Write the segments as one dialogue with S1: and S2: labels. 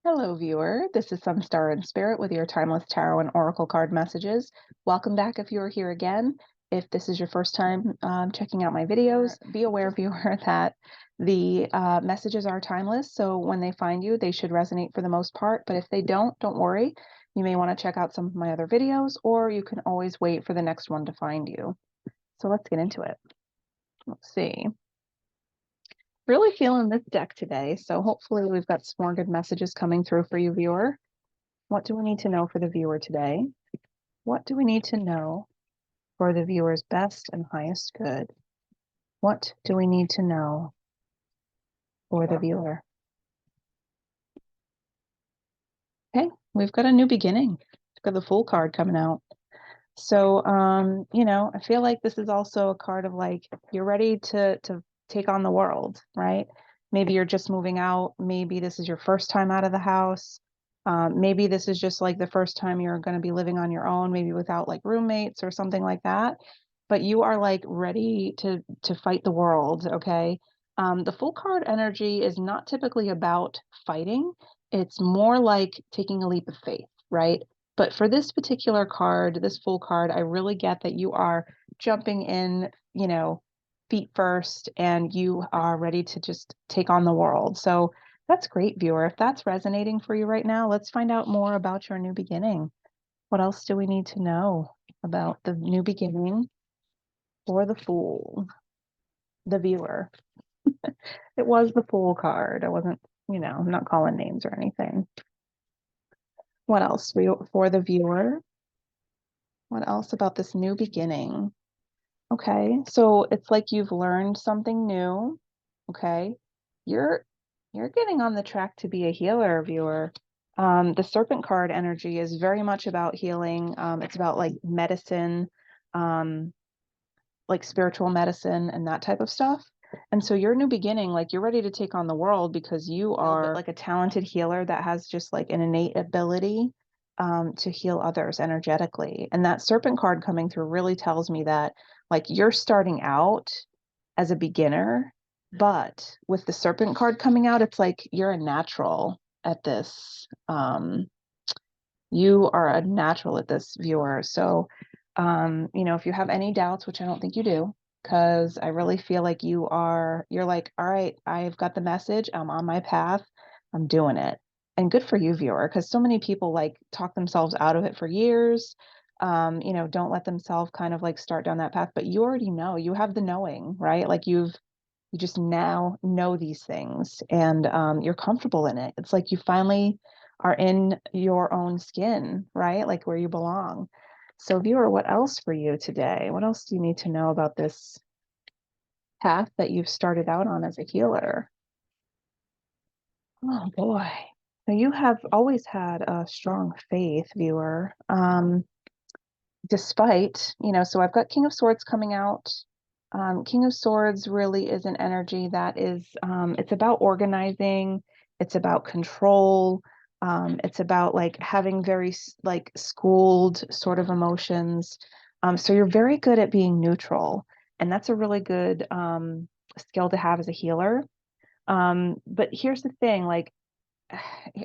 S1: Hello, viewer. This is Sunstar in Spirit with your Timeless Tarot and Oracle card messages. Welcome back if you are here again. If this is your first time checking out my videos, be aware, viewer, that the messages are timeless. So when they find you, they should resonate for the most part. But if they don't worry. You may want to check out some of my other videos, or you can always wait for the next one to find you. So let's get into it. Let's see. Really feeling this deck today. So hopefully we've got some more good messages coming through for you, viewer. What do we need to know for the viewer today? What do we need to know for the viewer's best and highest good? What do we need to know for the viewer? Okay, we've got a new beginning. We've got the Fool card coming out. So, I feel like this is also a card of like, you're ready to take on the world, right? Maybe you're just moving out. Maybe this is your first time out of the house. Maybe this is just like the first time you're going to be living on your own, maybe without like roommates or something like that. But you are like ready to fight the world, okay? The Fool card energy is not typically about fighting. It's more like taking a leap of faith, right? But for this particular card, this Fool card, I really get that you are jumping in, feet first, and you are ready to just take on the world. So that's great, viewer. If that's resonating for you right now, let's find out more about your new beginning. What else do we need to know about the new beginning for the Fool, the viewer? It was the Fool card. I wasn't, I'm not calling names or anything. What else for the viewer? What else about this new beginning? Okay, so it's like you've learned something new. Okay, you're getting on the track to be a healer, viewer. The Serpent card energy is very much about healing. It's about like medicine, um, like spiritual medicine and that type of stuff. And so your new beginning, like you're ready to take on the world because you are like a talented healer that has just like an innate ability to heal others energetically. And that Serpent card coming through really tells me that like you're starting out as a beginner, but with the Serpent card coming out, it's like you're a natural at this. You are a natural at this, viewer. So, if you have any doubts, which I don't think you do, because I really feel like you're like, all right, I've got the message, I'm on my path, I'm doing it. And good for you, viewer, because so many people like talk themselves out of it for years. Don't let themselves kind of like start down that path, but you already know, you have the knowing, right? Like you just now know these things, and you're comfortable in it. It's like you finally are in your own skin, right? Like where you belong. So, viewer, what else for you today? What else do you need to know about this path that you've started out on as a healer? Oh boy. Now, you have always had a strong faith, viewer. Despite, so I've got King of Swords coming out. King of Swords really is an energy that is, it's about organizing, it's about control, it's about like having very like schooled sort of emotions. So you're very good at being neutral, and that's a really good skill to have as a healer. But here's the thing, like,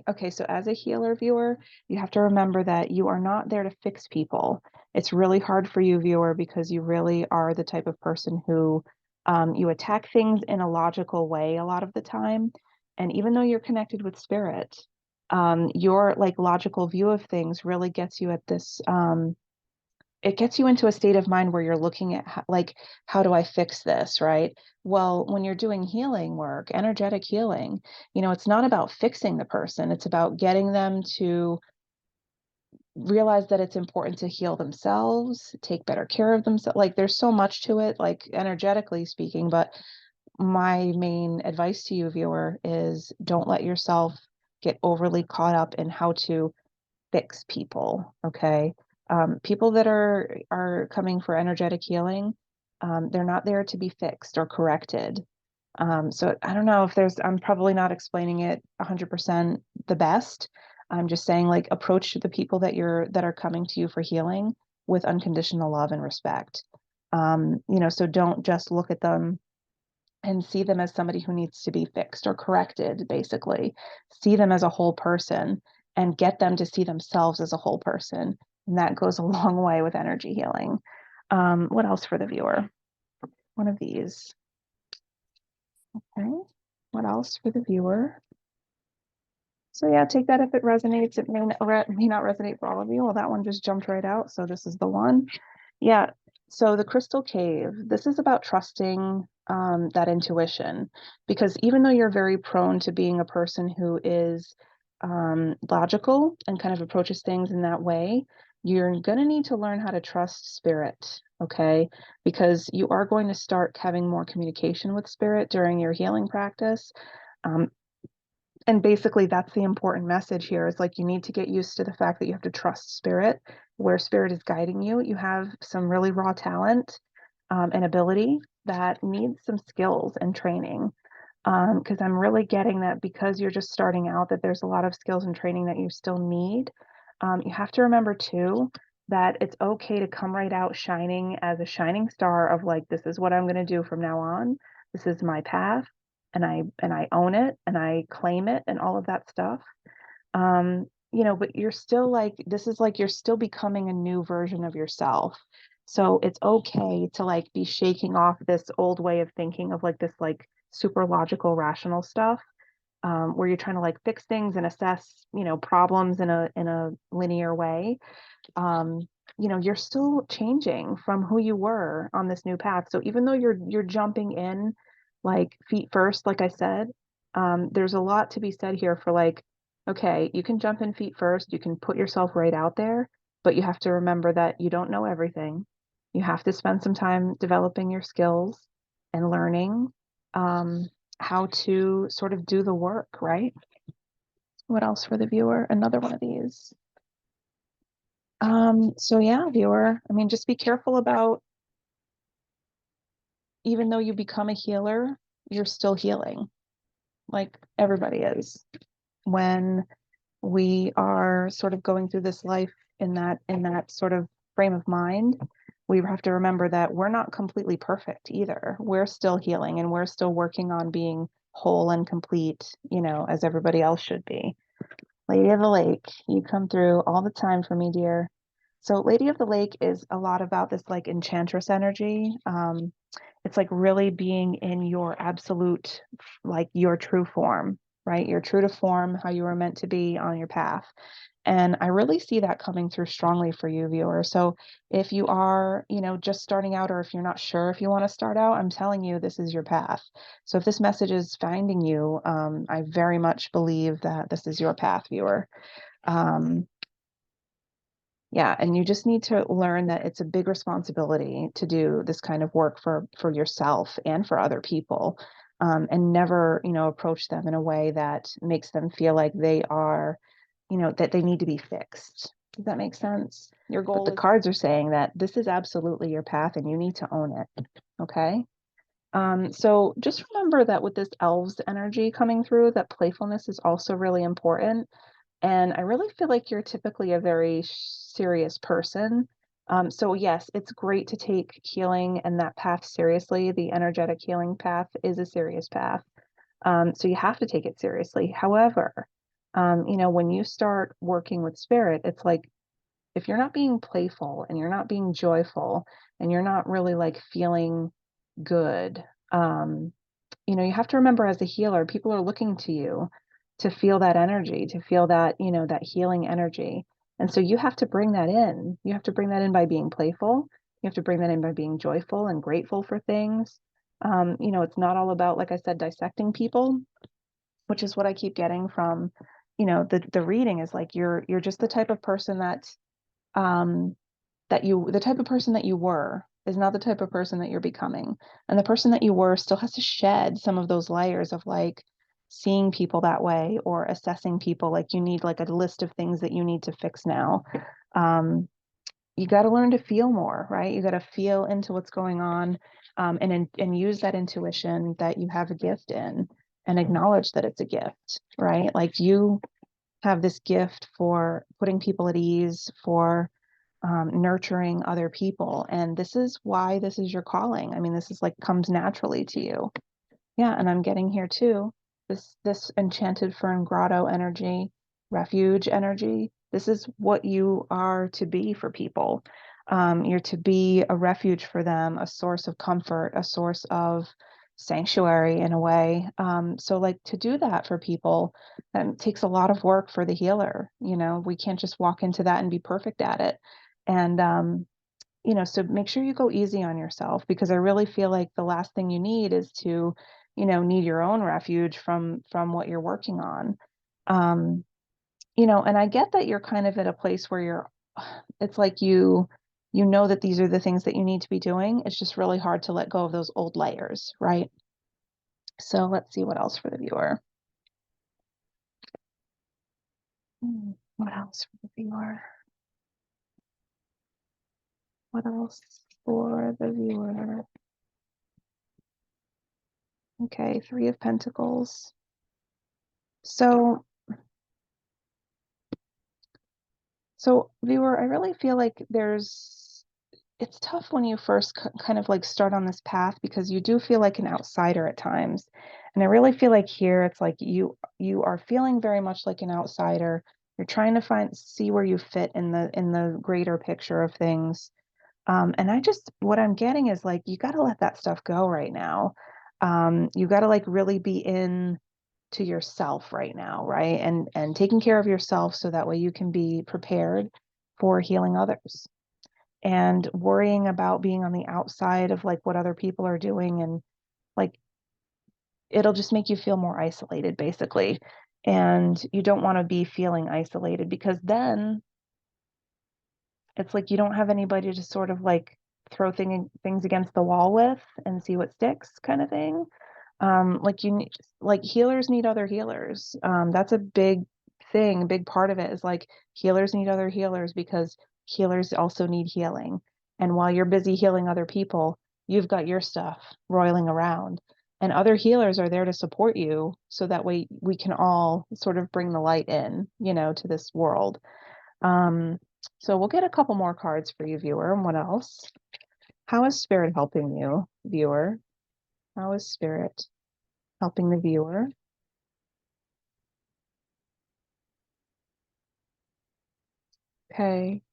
S1: okay, so as a healer, viewer, you have to remember that you are not there to fix people. It's really hard for you, viewer, because you really are the type of person who you attack things in a logical way a lot of the time. And even though you're connected with spirit, your like logical view of things really gets you at this it gets you into a state of mind where you're looking at like, how do I fix this, right? Well, when you're doing healing work, energetic healing, it's not about fixing the person. It's about getting them to realize that it's important to heal themselves, take better care of themselves. Like there's so much to it, like energetically speaking. But my main advice to you, viewer, is don't let yourself get overly caught up in how to fix people. Okay, people that are coming for energetic healing, they're not there to be fixed or corrected. So I don't know if I'm probably not explaining it 100% the best. I'm just saying, like, approach the people that are coming to you for healing with unconditional love and respect. So don't just look at them and see them as somebody who needs to be fixed or corrected, basically. See them as a whole person and get them to see themselves as a whole person. And that goes a long way with energy healing. What else for the viewer? One of these. Okay. What else for the viewer? So yeah, take that if it resonates. It may not resonate for all of you. Well, that one just jumped right out. So this is the one. Yeah. So the crystal cave, this is about trusting that intuition, because even though you're very prone to being a person who is logical and kind of approaches things in that way, you're going to need to learn how to trust spirit. Okay. Because you are going to start having more communication with spirit during your healing practice. Um, and basically that's the important message here, is like you need to get used to the fact that you have to trust spirit. Where spirit is guiding you, you have some really raw talent and ability that needs some skills and training, because I'm really getting that because you're just starting out, that there's a lot of skills and training that you still need. You have to remember too that it's okay to come right out shining as a shining star of like, this is what I'm going to do from now on. This is my path, and I own it and I claim it and all of that stuff. But you're still like, this is like you're still becoming a new version of yourself. So it's okay to like be shaking off this old way of thinking of like this like super logical, rational stuff, where you're trying to like fix things and assess, problems in a linear way. um, you're still changing from who you were on this new path. So even though you're jumping in like feet first, like I said, there's a lot to be said here for like, okay, you can jump in feet first, you can put yourself right out there, but you have to remember that you don't know everything. You have to spend some time developing your skills and learning how to sort of do the work, right? What else for the viewer? Another one of these. So yeah, viewer, I mean, just be careful about, even though you become a healer, you're still healing, like everybody is. When we are sort of going through this life in that sort of frame of mind, we have to remember that we're not completely perfect either. We're still healing and we're still working on being whole and complete, as everybody else should be. Lady of the Lake, you come through all the time for me, dear. So Lady of the Lake is a lot about this like enchantress energy. It's like really being in your absolute, like your true form, right? You're true to form, how you were meant to be on your path. And I really see that coming through strongly for you, viewer. So if you are, just starting out, or if you're not sure if you want to start out, I'm telling you, this is your path. So if this message is finding you, I very much believe that this is your path, viewer. Um, yeah, and you just need to learn that it's a big responsibility to do this kind of work for yourself and for other people, and never, approach them in a way that makes them feel like they are, that they need to be fixed. Does that make sense? Your goal. But the cards are saying that this is absolutely your path and you need to own it. Okay. So just remember that with this elves energy coming through, that playfulness is also really important. And I really feel like you're typically a very serious person. So yes, it's great to take healing and that path seriously. The energetic healing path is a serious path. So you have to take it seriously. However, when you start working with spirit, it's like, if you're not being playful and you're not being joyful and you're not really like feeling good, you have to remember, as a healer, people are looking to you to feel that energy, to feel that, that healing energy. And so you have to bring that in. You have to bring that in by being playful. You have to bring that in by being joyful and grateful for things. It's not all about, like I said, dissecting people, which is what I keep getting from, the reading is like, you're just the type of person um, the type of person that you were is not the type of person that you're becoming. And the person that you were still has to shed some of those layers of like seeing people that way or assessing people. Like you need like a list of things that you need to fix now. Um, you got to learn to feel more, right? You got to feel into what's going on, and use that intuition that you have a gift in, and acknowledge that it's a gift, right? Like you have this gift for putting people at ease, for nurturing other people. And this is why this is your calling. I mean, this is like comes naturally to you. Yeah, and I'm getting here too. This enchanted fern grotto energy, refuge energy. This is what you are to be for people. You're to be a refuge for them, a source of comfort, a source of sanctuary in a way. So like to do that for people, that takes a lot of work for the healer. You know, we can't just walk into that and be perfect at it. And so make sure you go easy on yourself, because I really feel like the last thing you need is to, need your own refuge from what you're working on. Um, and I get that you're kind of at a place where it's like you know that these are the things that you need to be doing. It's just really hard to let go of those old layers, right? So let's see what else for the viewer. What else for the viewer? What else for the viewer? Okay, Three of Pentacles. So, viewer, I really feel like it's tough when you first kind of like start on this path, because you do feel like an outsider at times. And I really feel like here it's like you are feeling very much like an outsider. You're trying to see where you fit in the greater picture of things. And what I'm getting is like, you got to let that stuff go right now. You got to like really be in to yourself right now, right? And taking care of yourself so that way you can be prepared for healing others. And worrying about being on the outside of like what other people are doing, and like it'll just make you feel more isolated basically. And you don't want to be feeling isolated, because then it's like you don't have anybody to sort of like throw things against the wall with and see what sticks, kind of thing. Like like healers need other healers. That's a big thing. A big part of it is like healers need other healers, because healers also need healing. And while you're busy healing other people, you've got your stuff roiling around, and other healers are there to support you, so that way we can all sort of bring the light in, to this world. um so we'll get a couple more cards for you, viewer. And what else? How is spirit helping you, viewer? How is spirit helping the viewer? Okay.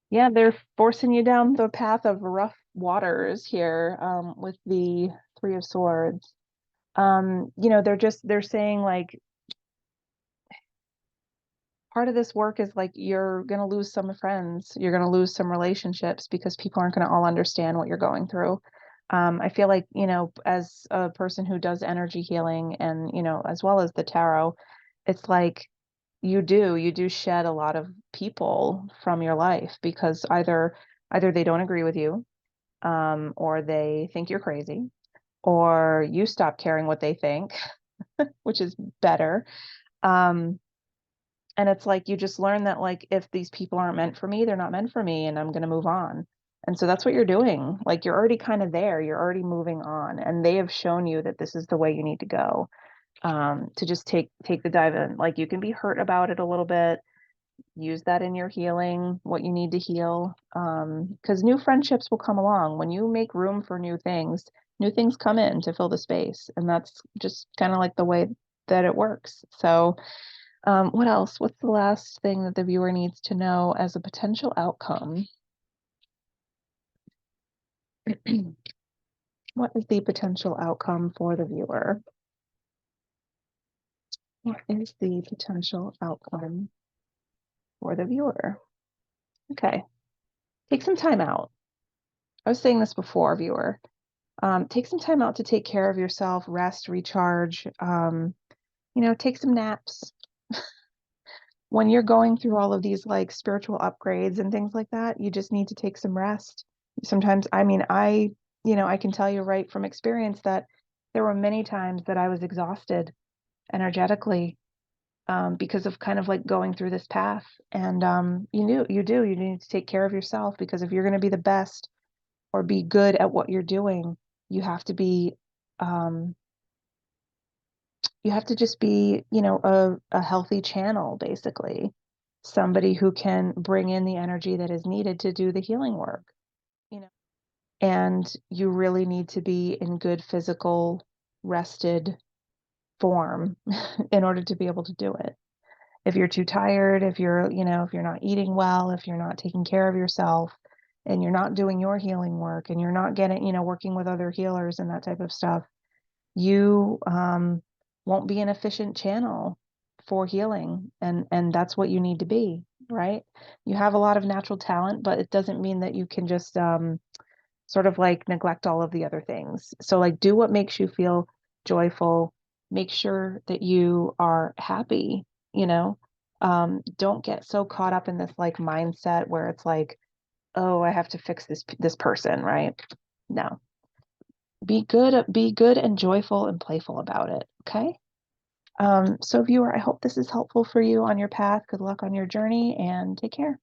S1: Yeah, they're forcing you down the path of rough waters here, with the Three of Swords. They're saying like part of this work is like you're gonna lose some friends, you're gonna lose some relationships, because people aren't gonna all understand what you're going through. I feel like, as a person who does energy healing and, as well as the tarot, it's like you do shed a lot of people from your life, because either they don't agree with you, or they think you're crazy, or you stop caring what they think, which is better. Um, and it's like you just learn that like if these people aren't meant for me, they're not meant for me, and I'm gonna move on. And so that's what you're doing. Like you're already kind of there. You're already moving on, and they have shown you that this is the way you need to go. To just take the dive in. Like you can be hurt about it a little bit, use that in your healing, what you need to heal. Because new friendships will come along when you make room for new things come in to fill the space, and that's just kind of like the way that it works. So what else? What's the last thing that the viewer needs to know as a potential outcome? What is the potential outcome for the viewer? What is the potential outcome for the viewer? Okay, take some time out. I was saying this before, viewer. Take some time out to take care of yourself, rest, recharge, take some naps. When you're going through all of these like spiritual upgrades and things like that, you just need to take some rest. Sometimes, I mean, I can tell you right from experience that there were many times that I was exhausted energetically, because of kind of like going through this path. And you need to take care of yourself, because if you're going to be the best or be good at what you're doing, you have to be um, you have to just be, a healthy channel, basically. Somebody who can bring in the energy that is needed to do the healing work, you know. And you really need to be in good physical rested form in order to be able to do it. If you're too tired, if you're, if you're not eating well, if you're not taking care of yourself and you're not doing your healing work and you're not getting, working with other healers and that type of stuff, you won't be an efficient channel for healing. And that's what you need to be, right? You have a lot of natural talent, but it doesn't mean that you can just sort of like neglect all of the other things. So like do what makes you feel joyful. Make sure that you are happy, you know. Don't get so caught up in this like mindset where it's like, oh, I have to fix this person, right? No. Be good and joyful and playful about it. Okay. So viewer, I hope this is helpful for you on your path. Good luck on your journey and take care.